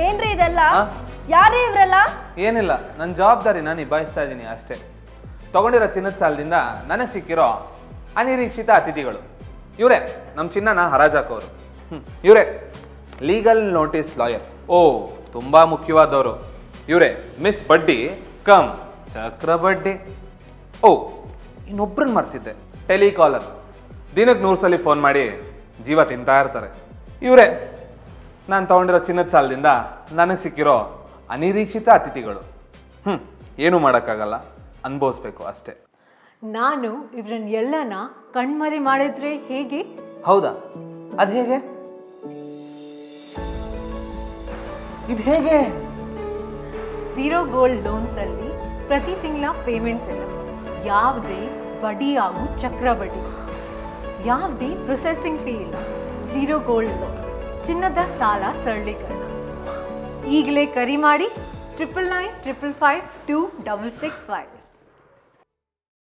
ಏನ್ರಿ ಇದೆಲ್ಲ? ಯಾರೇ ಇವ್ರಲ್ಲ? ಏನಿಲ್ಲ, ನನ್ನ ಜವಾಬ್ದಾರಿನ ನಿಭಾಯಿಸ್ತಾ ಇದ್ದೀನಿ ಅಷ್ಟೇ. ತಗೊಂಡಿರೋ ಚಿನ್ನದ ಸಾಲದಿಂದ ನನಗೆ ಸಿಕ್ಕಿರೋ ಅನಿರೀಕ್ಷಿತ ಅತಿಥಿಗಳು ಇವರೇ. ನಮ್ಮ ಚಿನ್ನನ ಹರಾಜಾಕೋರು. ಇವರೇ ಲೀಗಲ್ ನೋಟಿಸ್ ಲಾಯರ್. ಓ, ತುಂಬಾ ಮುಖ್ಯವಾದವರು ಇವರೇ. ಮಿಸ್ ಬಡ್ಡಿ ಕಮ್ ಚಕ್ರಬಡ್ಡಿ. ಓ, ಇನ್ನೊಬ್ರನ್ನ ಮರ್ತಿದ್ದೆ, ಟೆಲಿಕಾಲರ್. ದಿನಕ್ಕೆ 100 ಸಲ ಫೋನ್ ಮಾಡಿ ಜೀವ ತಿಂತಾ ಇರ್ತಾರೆ. ಇವರೇ ನಾನು ತಗೊಂಡಿರೋ ಚಿನ್ನದ ಸಾಲದಿಂದ ನನಗೆ ಸಿಕ್ಕಿರೋ ಅನಿರೀಕ್ಷಿತ ಅತಿಥಿಗಳು. ಏನೂ ಮಾಡೋಕ್ಕಾಗಲ್ಲ, ಅನುಭವಿಸ್ಬೇಕು ಅಷ್ಟೇ. ನಾನು ಇವ್ರನ್ನ ಎಲ್ಲನ ಕಣ್ಮರೆ ಮಾಡಿದ್ರೆ ಹೇಗೆ? ಹೌದಾ, ಅದು ಹೇಗೆ? ಇದು ಹೇಗೆ? ಝೀರೋ ಗೋಲ್ಡ್ ಲೋನ್ಸ್ ಅಲ್ಲಿ ಪ್ರತಿ ತಿಂಗಳ ಪೇಮೆಂಟ್ಸ್ ಇಲ್ಲ, ಯಾವುದೇ ಬಡ್ಡಿ ಹಾಗೂ ಚಕ್ರ ಬಡ್ಡಿ, ಯಾವುದೇ ಪ್ರೊಸೆಸಿಂಗ್ ಫೀ ಇಲ್ಲ. ಝೀರೋ ಗೋಲ್ಡ್ ಲೋನ್, ಚಿನ್ನದ ಸಾಲ ಸರಳೀಕರಣ. ಈಗಲೇ ಕರೆ ಮಾಡಿ 9995526665.